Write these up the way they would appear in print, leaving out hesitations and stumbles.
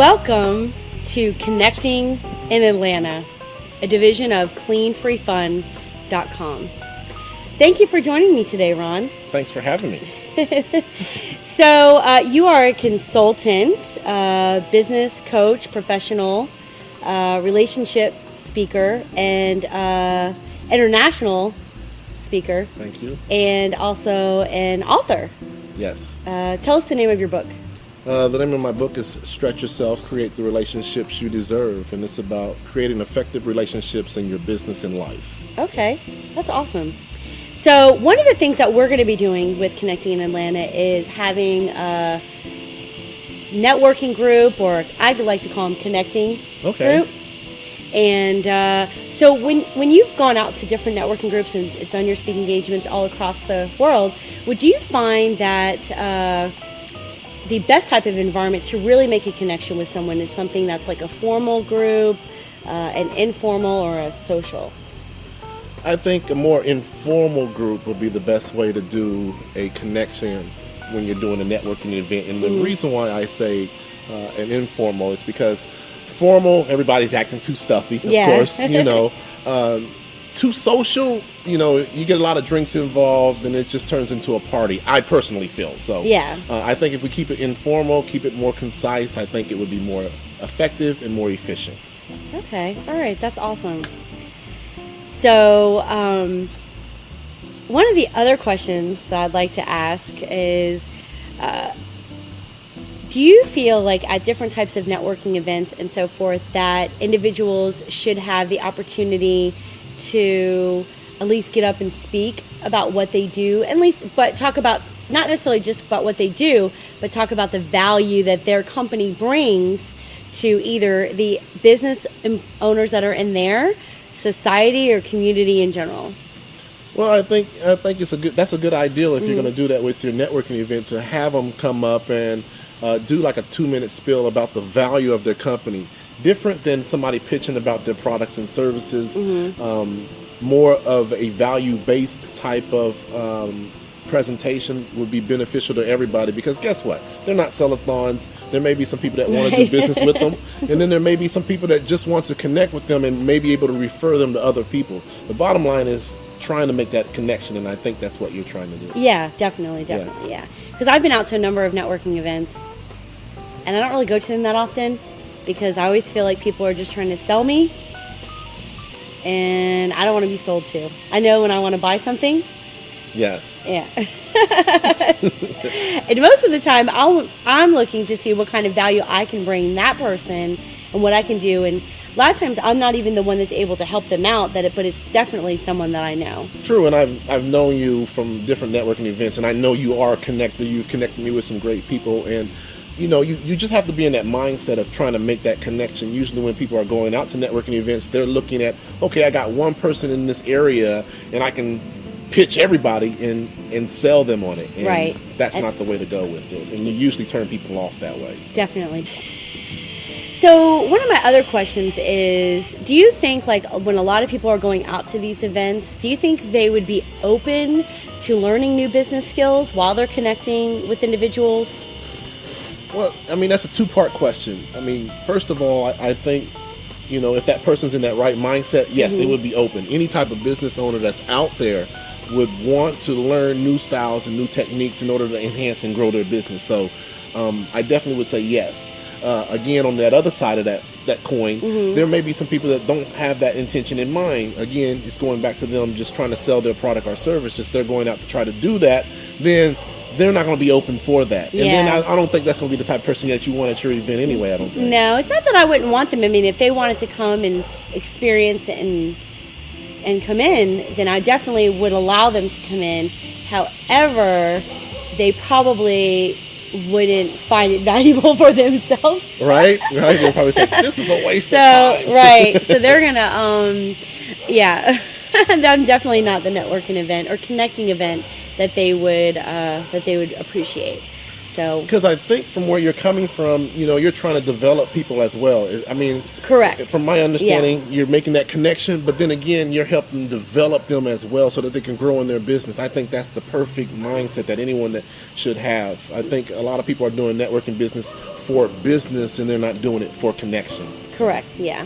Welcome to Connecting in Atlanta, a division of cleanfreefun.com. Thank you for joining me today, Ron. Thanks for having me. So you are a consultant, business coach, professional, relationship speaker, and international speaker. Thank you. And also an author. Yes. Tell us the name of your book. The name of my book is Stretch Yourself, Create the Relationships You Deserve, and it's about creating effective relationships in your business and life. Okay, that's awesome. So one of the things that we're going to be doing with Connecting in Atlanta is having a networking group, or I like to call them connecting group. And so when you've gone out to different networking groups and done your speaking engagements all across the world, would you find that the best type of environment to really make a connection with someone is something that's like a formal group, an informal, or a social? I think a more informal group would be the best way to do a connection when you're doing a networking event. And the reason why I say an informal is because formal, everybody's acting too stuffy, of course, too social, you get a lot of drinks involved and it just turns into a party, I personally feel. So I think if we keep it informal, keep it more concise, I think it would be more effective and more efficient. Okay, all right, that's awesome. So one of the other questions that I'd like to ask is, do you feel like at different types of networking events and so forth that individuals should have the opportunity to at least get up and speak about what they do, but talk about not necessarily just about what they do, but talk about the value that their company brings to either the business owners that are in there, society, or community in general? Well, I think that's a good idea if you're going to do that with your networking event, to have them come up and do like a 2-minute spiel about the value of their company. Different than somebody pitching about their products and services, more of a value-based type of presentation would be beneficial to everybody, because guess what? They're not sell-a-thons. There may be some people that want to do business with them, and then there may be some people that just want to connect with them and may be able to refer them to other people. The bottom line is trying to make that connection, and I think that's what you're trying to do. Yeah, definitely, yeah. Because I've been out to a number of networking events, and I don't really go to them that often, because I always feel like people are just trying to sell me, and I don't want to be sold to. I know when I want to buy something. Yes. Yeah. And most of the time, I'm looking to see what kind of value I can bring that person and what I can do. And a lot of times, I'm not even the one that's able to help them out, but it's definitely someone that I know. True, and I've known you from different networking events, and I know you are a connector. You've connected me with some great people, and you just have to be in that mindset of trying to make that connection. Usually when people are going out to networking events, they're looking at, okay, I got one person in this area, and I can pitch everybody and sell them on it. And right. That's not the way to go with it. And you usually turn people off that way. Definitely. So one of my other questions is, do you think, like, when a lot of people are going out to these events, do you think they would be open to learning new business skills while they're connecting with individuals? Well, I mean, that's a two-part question. I mean, first of all, I think, if that person's in that right mindset, yes, they would be open. Any type of business owner that's out there would want to learn new styles and new techniques in order to enhance and grow their business. So I definitely would say yes. Again, on that other side of that coin, there may be some people that don't have that intention in mind. Again, it's going back to them just trying to sell their product or service. If they're going out to try to do that, then they're not going to be open for that. And then I don't think that's going to be the type of person that you want at your event anyway, I don't think. No, it's not that I wouldn't want them. I mean, if they wanted to come and experience and come in, then I definitely would allow them to come in. However, they probably wouldn't find it valuable for themselves. Right. They'll probably think, this is a waste of time. Right. So they're going to, I'm definitely not the networking event or connecting event that they would appreciate. So Because I think from where you're coming from, you're trying to develop people as well. I mean, correct. from my understanding, you're making that connection, but then again, you're helping develop them as well so that they can grow in their business. I think that's the perfect mindset that anyone that should have. I think a lot of people are doing networking business for business and they're not doing it for connection. Correct. Yeah.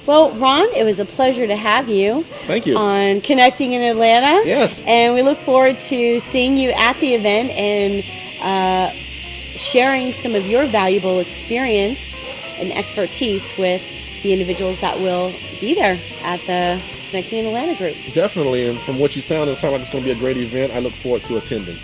Well, Ron, it was a pleasure to have you. Thank you. On Connecting in Atlanta. Yes. And we look forward to seeing you at the event and sharing some of your valuable experience and expertise with the individuals that will be there at the Connecting in Atlanta group. Definitely. And from what you sound, it sounds like it's going to be a great event. I look forward to attending.